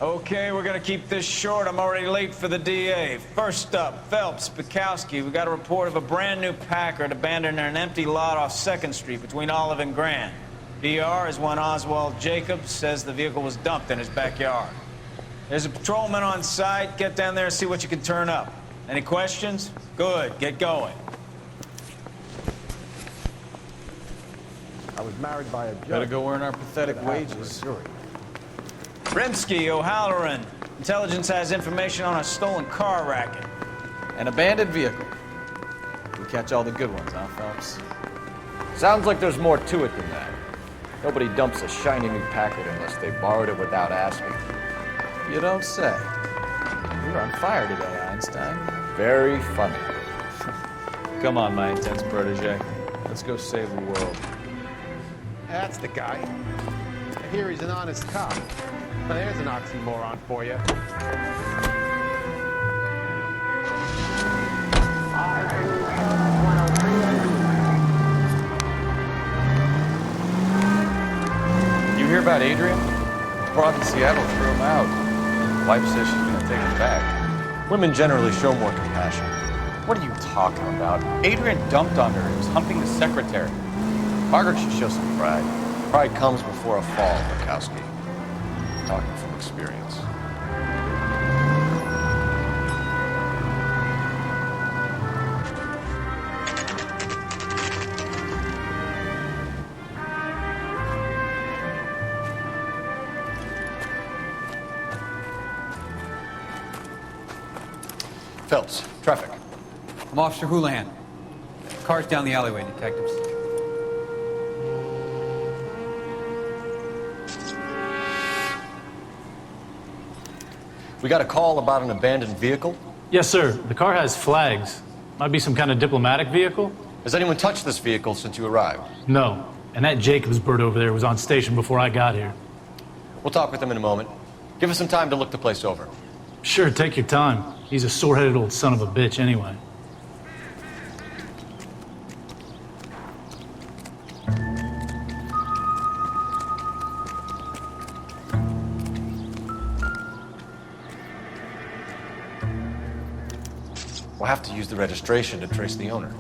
Okay, we're gonna keep this short. I'm already late for the DA. First up, Phelps, Bukowski. We got a report of a brand new Packard abandoned in an empty lot off 2nd Street between Olive and Grand. PR is one Oswald Jacobs says the vehicle was dumped in his backyard. There's a patrolman on site. Get down there and see what you can turn up. Any questions? Good, get going. I was married by a judge. Better go earn our pathetic wages. Rimsky, O'Halloran. Intelligence has information on a stolen car racket. An abandoned vehicle. We catch all the good ones, huh, Phelps? Sounds like there's more to it than that. Nobody dumps a shiny new Packard unless they borrowed it without asking. You don't say. You're on fire today, Einstein. Very funny. Come on, my intense protege. Let's go save the world. That's the guy. I hear he's an honest cop. Now, there's an oxymoron for you. You hear about Adrian? Broad in Seattle threw him out. Wife says she's gonna take him back. Women generally show more compassion. What are you talking about? Adrian dumped on her. He was humping the secretary. Margaret should show some pride. Pride comes before a fall, Bukowski. Talking from experience. Phelps, traffic. I'm Officer Houlihan. Car's down the alleyway, detectives. We got a call about an abandoned vehicle. Yes, sir. The car has flags. Might be some kind of diplomatic vehicle. Has anyone touched this vehicle since you arrived? No. And that Jacobs bird over there was on station before I got here. We'll talk with him in a moment. Give us some time to look the place over. Sure, take your time. He's a sore-headed old son of a bitch anyway. We'll have to use the registration to trace the owner.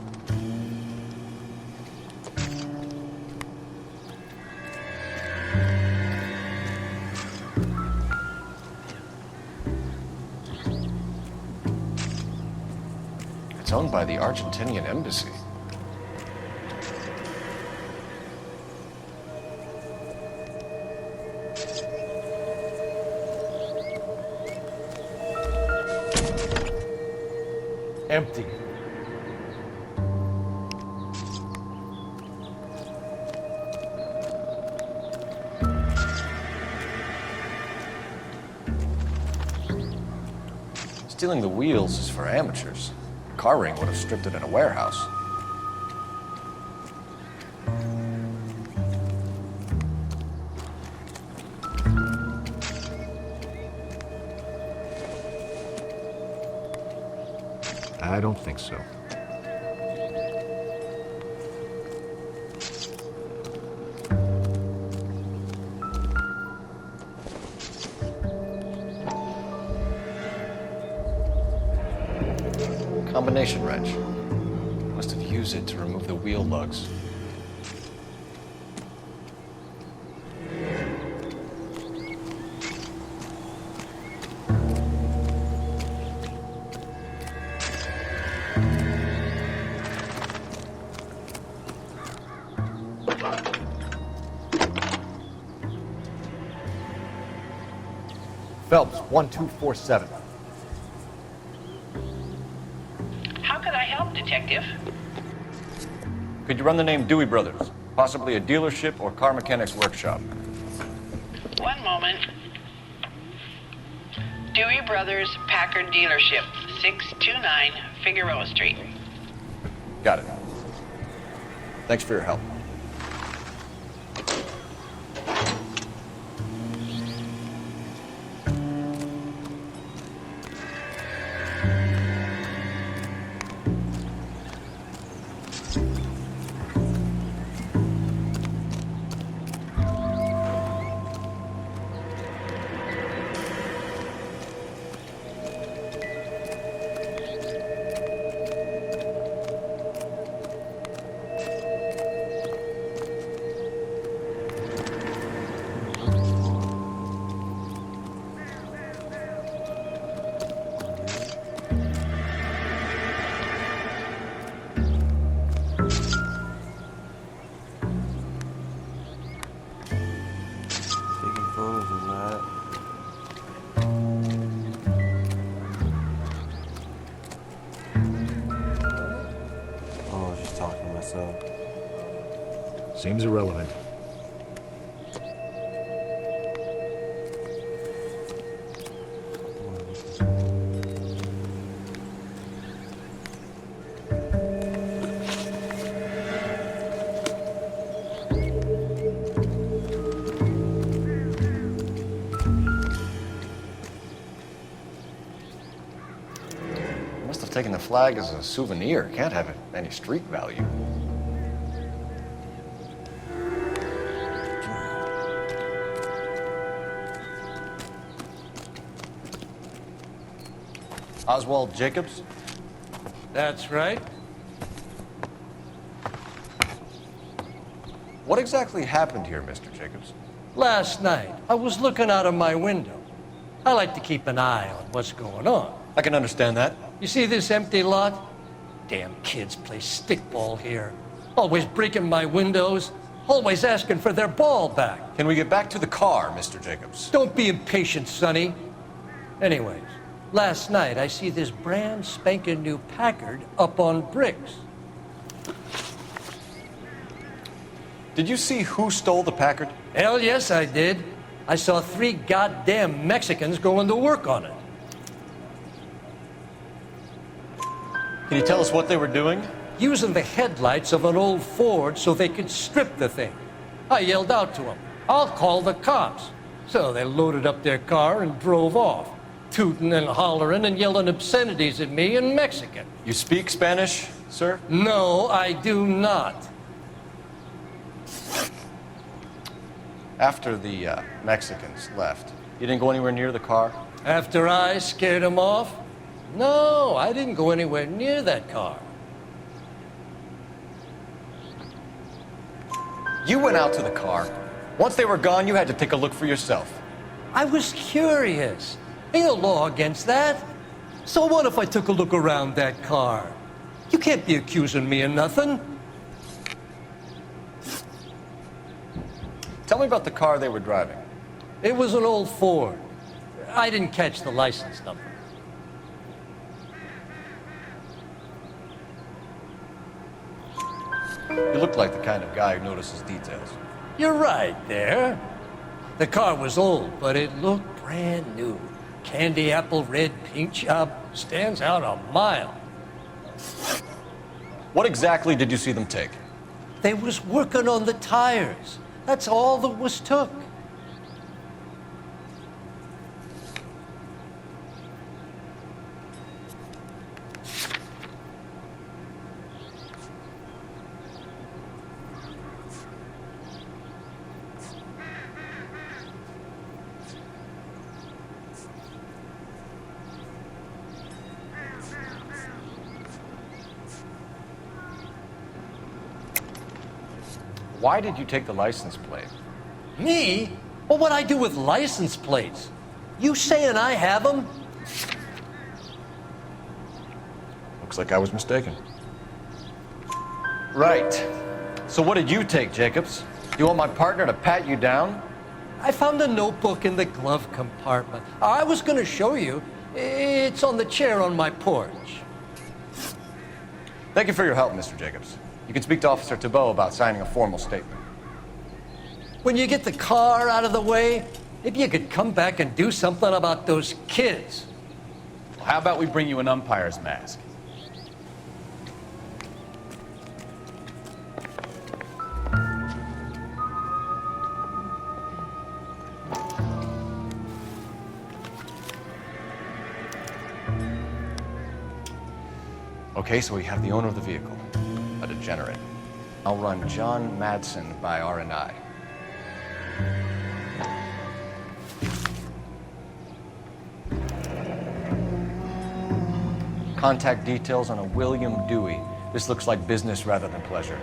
It's owned by the Argentinian embassy. Empty. Stealing the wheels is for amateurs. Car ring would have stripped it in a warehouse. I don't think so. Combination wrench. Must have used it to remove the wheel lugs. Phelps, 1247. How could I help, Detective? Could you run the name Dewey Brothers? Possibly a dealership or car mechanic's workshop. One moment. Dewey Brothers Packard Dealership, 629 Figueroa Street. Got it. Thanks for your help. just talking to myself. Seems irrelevant. Must have taken the flag as a souvenir. Can't have any street value. Oswald Jacobs? That's right. What exactly happened here, Mr. Jacobs? Last night, I was looking out of my window. I like to keep an eye on what's going on. I can understand that. You see this empty lot? Damn kids play stickball here. Always breaking my windows, always asking for their ball back. Can we get back to the car, Mr. Jacobs? Don't be impatient, Sonny. Anyways, last night I see this brand spanking new Packard up on bricks. Did you see who stole the Packard? Hell yes, I did. I saw 3 goddamn Mexicans going to work on it. Can you tell us what they were doing? Using the headlights of an old Ford so they could strip the thing. I yelled out to them, "I'll call the cops." So they loaded up their car and drove off, tooting and hollering and yelling obscenities at me in Mexican. You speak Spanish, sir? No, I do not. After the Mexicans left, you didn't go anywhere near the car? After I scared them off? No, I didn't go anywhere near that car. You went out to the car. Once they were gone, you had to take a look for yourself. I was curious. Ain't no law against that. So what if I took a look around that car? You can't be accusing me of nothing. Tell me about the car they were driving. It was an old Ford. I didn't catch the license number. You look like the kind of guy who notices details. You're right there. The car was old, but it looked brand new. Candy apple red paint job stands out a mile. What exactly did you see them take? They was working on the tires. That's all that was took. Why did you take the license plate? Me? Well, what'd I do with license plates? You saying I have them? Looks like I was mistaken. Right. So what did you take, Jacobs? You want my partner to pat you down? I found a notebook in the glove compartment. I was going to show you. It's on the chair on my porch. Thank you for your help, Mr. Jacobs. You can speak to Officer Thibault about signing a formal statement. When you get the car out of the way, maybe you could come back and do something about those kids. Well, how about we bring you an umpire's mask? Okay, so we have the owner of the vehicle, a degenerate. I'll run John Madsen by R&I. Contact details on a William Dewey. This looks like business rather than pleasure.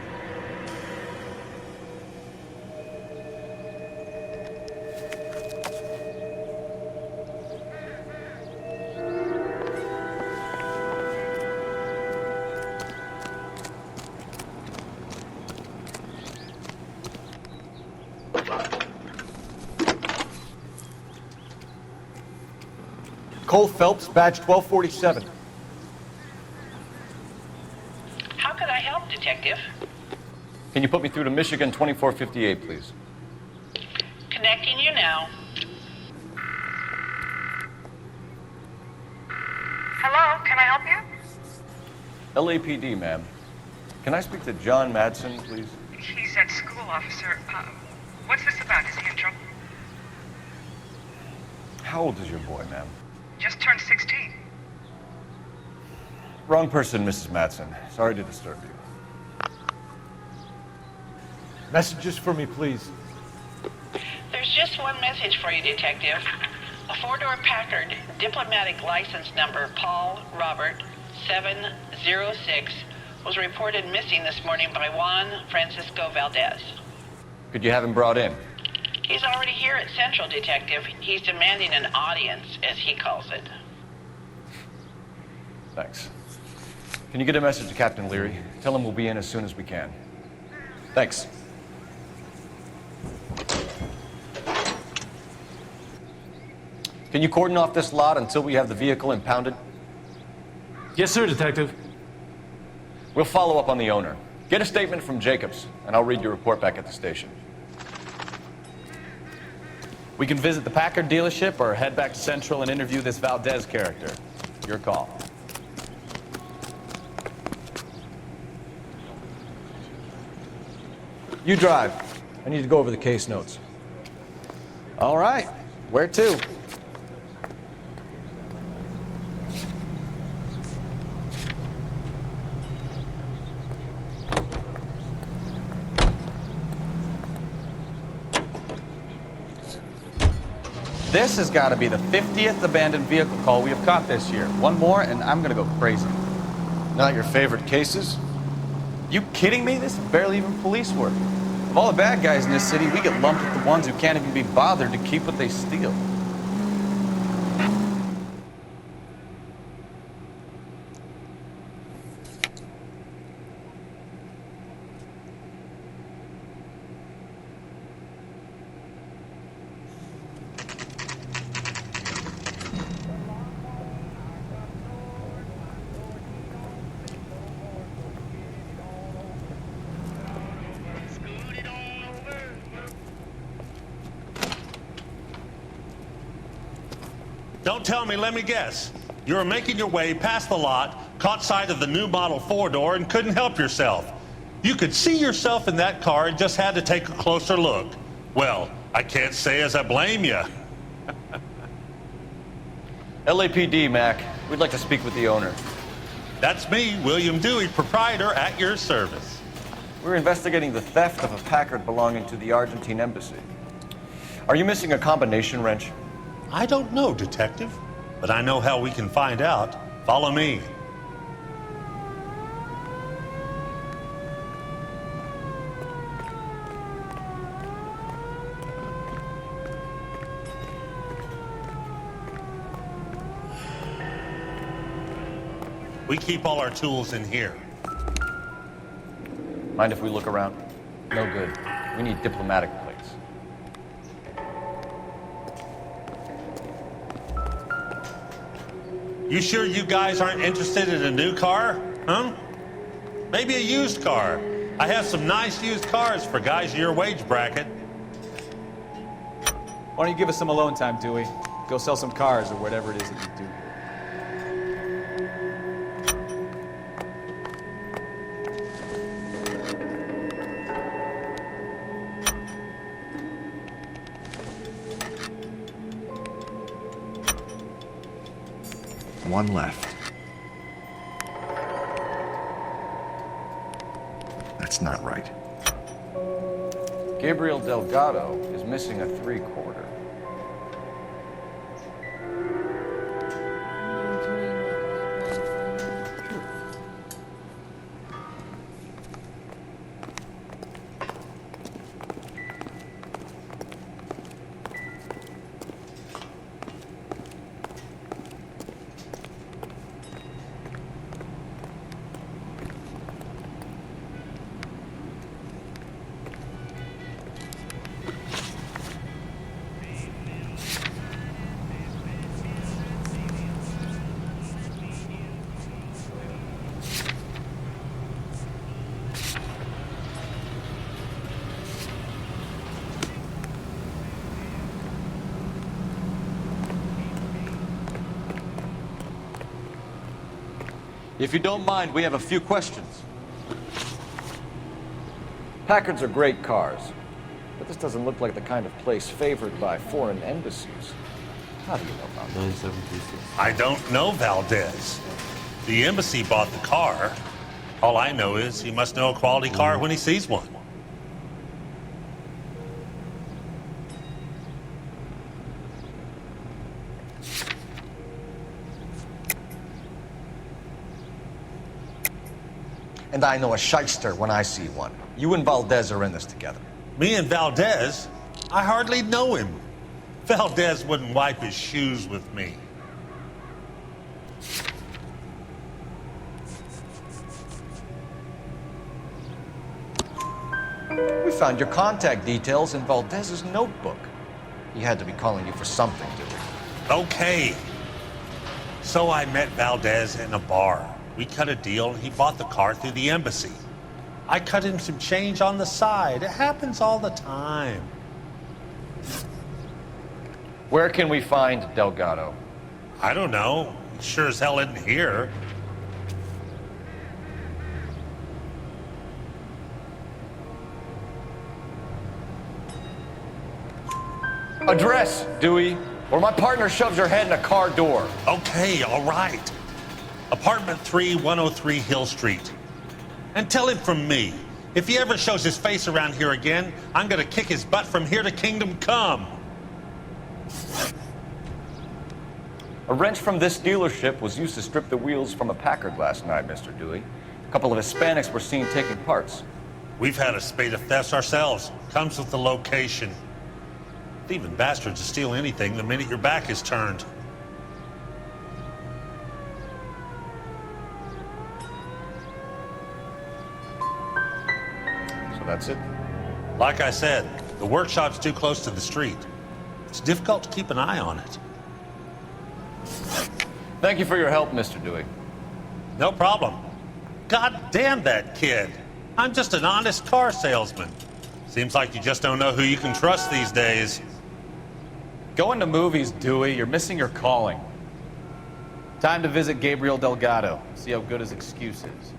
Cole Phelps, badge 1247. How could I help, Detective? Can you put me through to Michigan 2458, please? Connecting you now. Hello, can I help you? LAPD, ma'am. Can I speak to John Madsen, please? He's at school, officer. What's this about? Is he in trouble? How old is your boy, ma'am? Just turned 16. Wrong person, Mrs. Madsen. Sorry to disturb you. Messages for me, please. There's just one message for you, Detective. A four-door Packard, diplomatic license number Paul Robert 706, was reported missing this morning by Juan Francisco Valdez. Could you have him brought in? He's already here at Central, Detective. He's demanding an audience, as he calls it. Thanks. Can you get a message to Captain Leary? Tell him we'll be in as soon as we can. Thanks. Can you cordon off this lot until we have the vehicle impounded? Yes, sir, Detective. We'll follow up on the owner. Get a statement from Jacobs, and I'll read your report back at the station. We can visit the Packard dealership or head back to Central and interview this Valdez character. Your call. You drive. I need to go over the case notes. All right. Where to? This has got to be the 50th abandoned vehicle call we have caught this year. One more, and I'm going to go crazy. Not your favorite cases? You kidding me? This is barely even police work. Of all the bad guys in this city, we get lumped with the ones who can't even be bothered to keep what they steal. Don't tell me, let me guess. You were making your way past the lot, caught sight of the new model four-door, and couldn't help yourself. You could see yourself in that car and just had to take a closer look. Well, I can't say as I blame you. LAPD, Mac. We'd like to speak with the owner. That's me, William Dewey, proprietor, at your service. We're investigating the theft of a Packard belonging to the Argentine embassy. Are you missing a combination wrench? I don't know, Detective, but I know how we can find out. Follow me. We keep all our tools in here. Mind if we look around? No good. We need diplomatic plates. You sure you guys aren't interested in a new car? Huh? Maybe a used car. I have some nice used cars for guys in your wage bracket. Why don't you give us some alone time, Dewey? Go sell some cars or whatever it is that you do. One left. That's not right. Gabriel Delgado is missing a 3/4. If you don't mind, we have a few questions. Packards are great cars, but this doesn't look like the kind of place favored by foreign embassies. How do you know about that? 9736. I don't know Valdez. The embassy bought the car. All I know is he must know a quality car when he sees one. And I know a shyster when I see one. You and Valdez are in this together. Me and Valdez? I hardly know him. Valdez wouldn't wipe his shoes with me. We found your contact details in Valdez's notebook. He had to be calling you for something, didn't he? Okay. So I met Valdez in a bar. We cut a deal and he bought the car through the embassy. I cut him some change on the side. It happens all the time. Where can we find Delgado? I don't know. He sure as hell isn't here. Address, Dewey, or my partner shoves her head in a car door. Okay, all right. Apartment 3, 103 Hill Street. And tell him from me, if he ever shows his face around here again, I'm gonna kick his butt from here to Kingdom Come. A wrench from this dealership was used to strip the wheels from a Packard last night, Mr. Dewey. A couple of Hispanics were seen taking parts. We've had a spate of thefts ourselves. Comes with the location. Thieving bastards to steal anything the minute your back is turned. So that's it? Like I said, the workshop's too close to the street. It's difficult to keep an eye on it. Thank you for your help, Mr. Dewey. No problem. God damn that kid. I'm just an honest car salesman. Seems like you just don't know who you can trust these days. Going to movies, Dewey. You're missing your calling. Time to visit Gabriel Delgado. See how good his excuse is.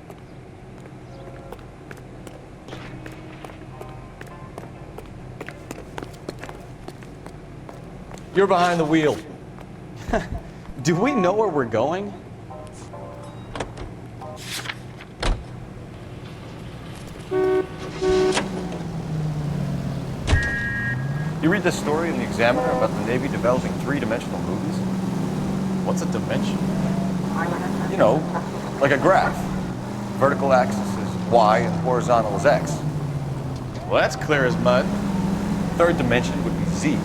You're behind the wheel. Do we know where we're going? You read this story in the Examiner about the Navy developing three-dimensional movies? What's a dimension? You know, like a graph. Vertical axis is Y and horizontal is X. Well, that's clear as mud. Third dimension would be Z.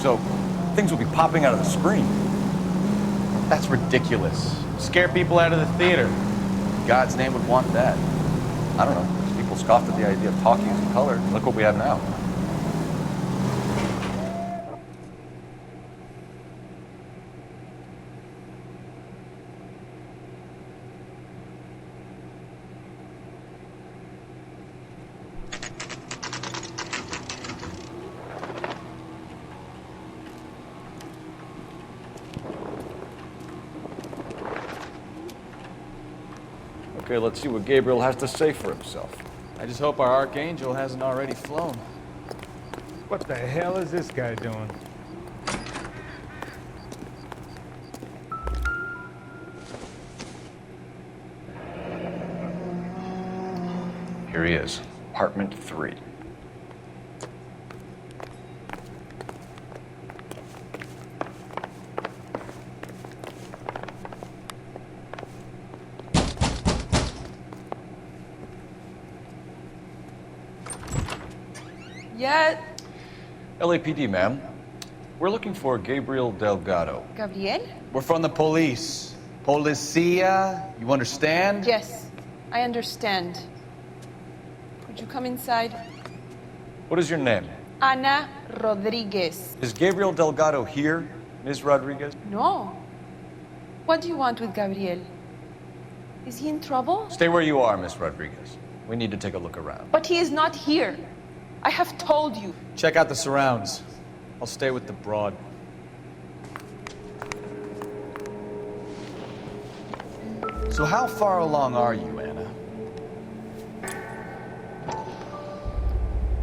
So things would be popping out of the screen. That's ridiculous. Scare people out of the theater. In God's name would want that. I don't know. People scoffed at the idea of talkies in color. Look what we have now. Okay, let's see what Gabriel has to say for himself. I just hope our Archangel hasn't already flown. What the hell is this guy doing? Here he is, apartment 3. Yeah. LAPD, ma'am. We're looking for Gabriel Delgado. Gabriel? We're from the police. Policia, you understand? Yes, I understand. Could you come inside? What is your name? Ana Rodriguez. Is Gabriel Delgado here, Ms. Rodriguez? No. What do you want with Gabriel? Is he in trouble? Stay where you are, Ms. Rodriguez. We need to take a look around. But he is not here. I have told you. Check out the surrounds. I'll stay with the broad. So how far along are you, Anna?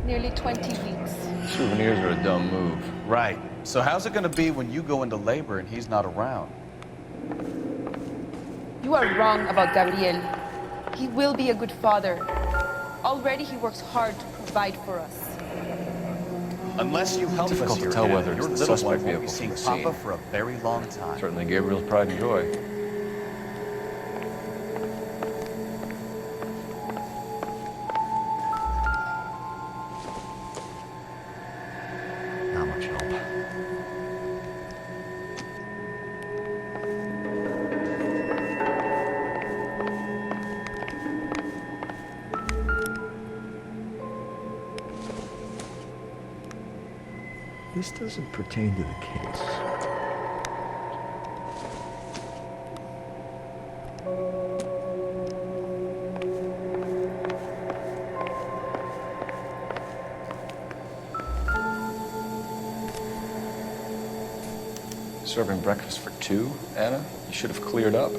Nearly 20 weeks. Souvenirs are a dumb move. Right. So how's it gonna be when you go into labor and he's not around? You are wrong about Gabriel. He will be a good father. Already he works hard to provide for us. Unless you help us Difficult to here, tell Anna, whether it's your the little suspect one won't be vehicle seeing from the Papa scene. for a very long time. Certainly Gabriel's pride and joy. Not much help. This doesn't pertain to the case. Serving breakfast for two, Anna? You should have cleared up.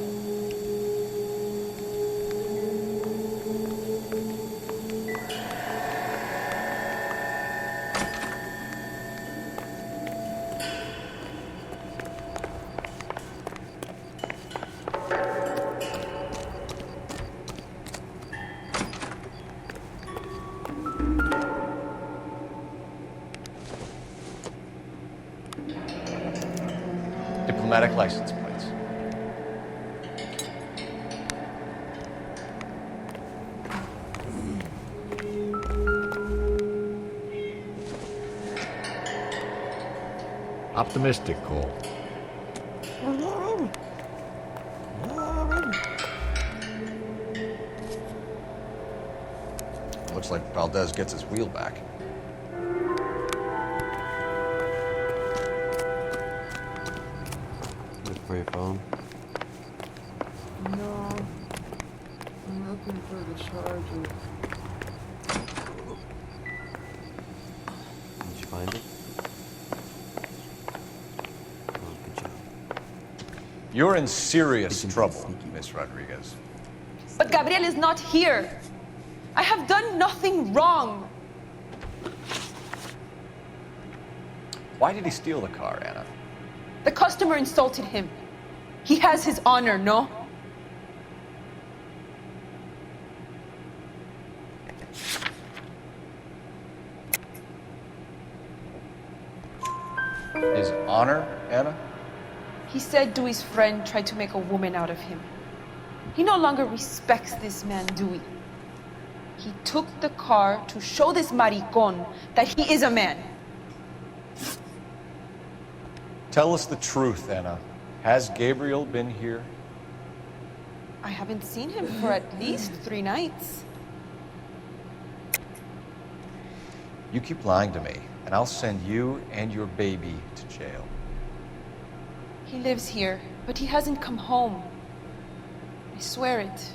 Diplomatic license plates. Optimistic, Cole. Looks like Valdez gets his wheel back. Look for your phone. No. I'm looking for the charger. Did you find it? Oh, good job. You're in serious trouble, Miss Rodriguez. But Gabriel is not here. I have done nothing wrong. Why did he steal the car, Anna? The customer insulted him. He has his honor, no? His honor, Anna? He said Dewey's friend tried to make a woman out of him. He no longer respects this man, Dewey. He took the car to show this maricon that he is a man. Tell us the truth, Anna. Has Gabriel been here? I haven't seen him for at least 3 nights. You keep lying to me, and I'll send you and your baby to jail. He lives here, but he hasn't come home. I swear it.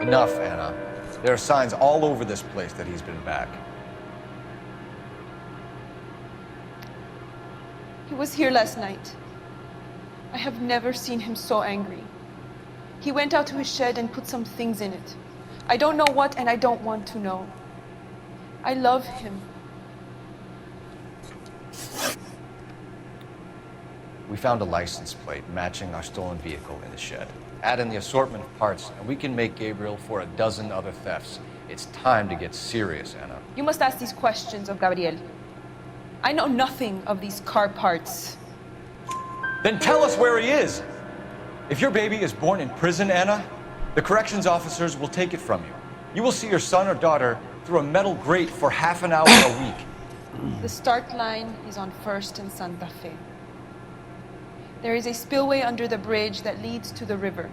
Enough, Anna. There are signs all over this place that he's been back. He was here last night. I have never seen him so angry. He went out to his shed and put some things in it. I don't know what, and I don't want to know. I love him. We found a license plate matching our stolen vehicle in the shed. Add in the assortment of parts, and we can make Gabriel for a dozen other thefts. It's time to get serious, Anna. You must ask these questions of Gabriel. I know nothing of these car parts. Then tell us where he is! If your baby is born in prison, Anna, the corrections officers will take it from you. You will see your son or daughter through a metal grate for half an hour a week. The start line is on 1st and Santa Fe. There is a spillway under the bridge that leads to the river.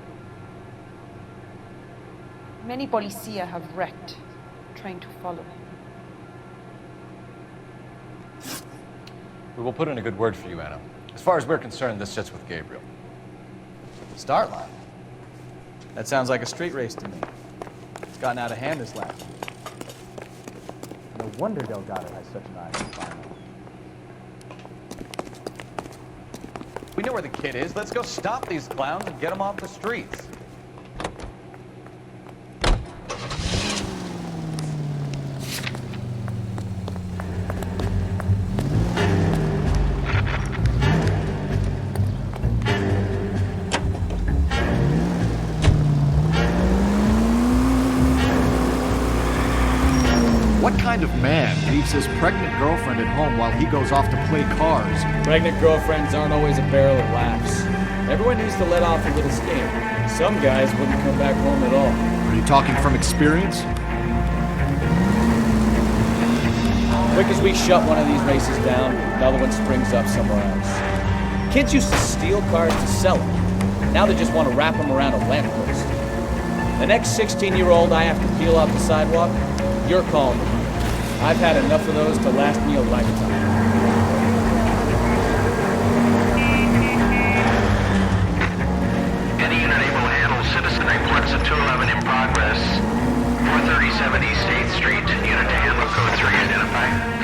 Many policia have wrecked trying to follow him. We will put in a good word for you, Anna. As far as we're concerned, this sits with Gabriel. Start line. That sounds like a street race to me. It's gotten out of hand this last week. No wonder Delgado has such an eye for final. know where the kid is. Let's go stop these clowns and get them off the streets. What kind of man leaves his pregnant girlfriend at home while he goes off to play cards? Pregnant girlfriends aren't always a barrel of laughs. Everyone needs to let off a little steam. Some guys wouldn't come back home at all. Are you talking from experience? Quick as we shut one of these races down, another one springs up somewhere else. Kids used to steal cars to sell them. Now they just want to wrap them around a lamppost. The next 16-year-old I have to peel off the sidewalk, you're calling me. I've had enough of those to last me a lifetime. Any unit able to handle citizen reports of 211 in progress. 437 East 8th Street. Unit to handle code 3 identified.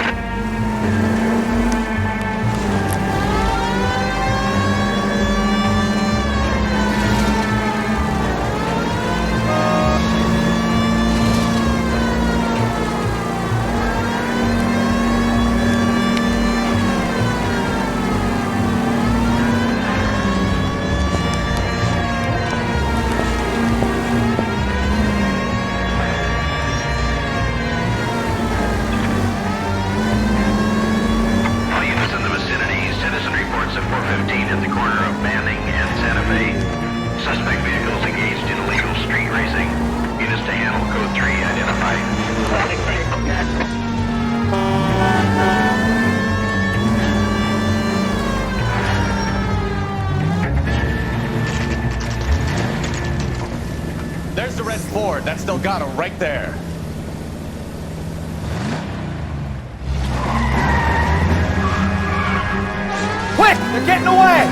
There's the red Ford. That's Delgado right there. Quick! They're getting away!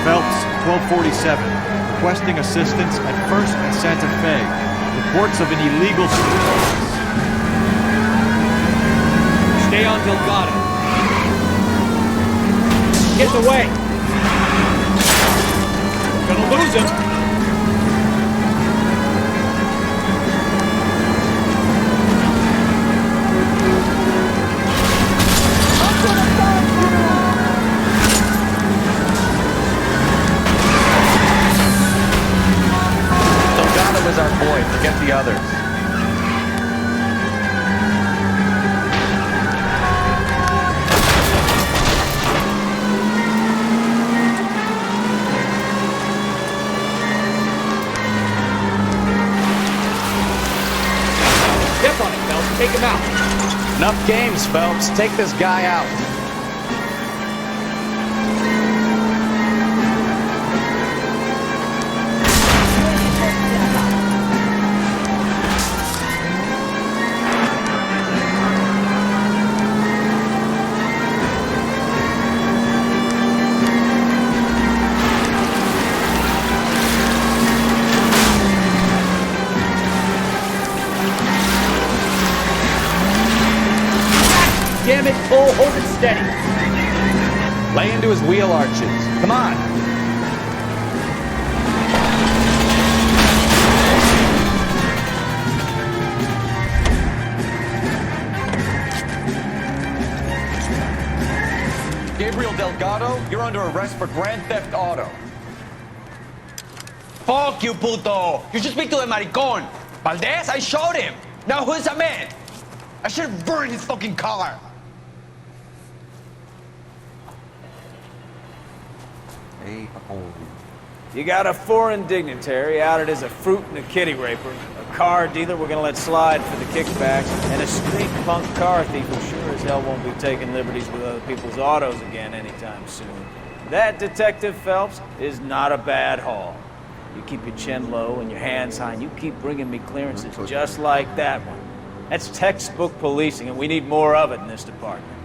Phelps, 1247. Requesting assistance at 1st and Santa Fe. Reports of an illegal... Stay on Delgado. Get away! We're gonna lose him. Delgado is our boy. Forget the others. Step on it, Phelps. Take him out. Enough games, Phelps. Take this guy out. Damn it, Cole, hold it steady. Lay into his wheel arches. Come on. Gabriel Delgado, you're under arrest for grand theft auto. Fuck you, puto! You should speak to the maricon. Valdez, I showed him. Now who's a man? I should burn his fucking car. You got a foreign dignitary outed as a fruit and a kitty raper, a car dealer we're gonna let slide for the kickbacks, and a street punk car thief who sure as hell won't be taking liberties with other people's autos again anytime soon. That, Detective Phelps, is not a bad haul. You keep your chin low and your hands high, and you keep bringing me clearances just like that one. That's textbook policing, and we need more of it in this department.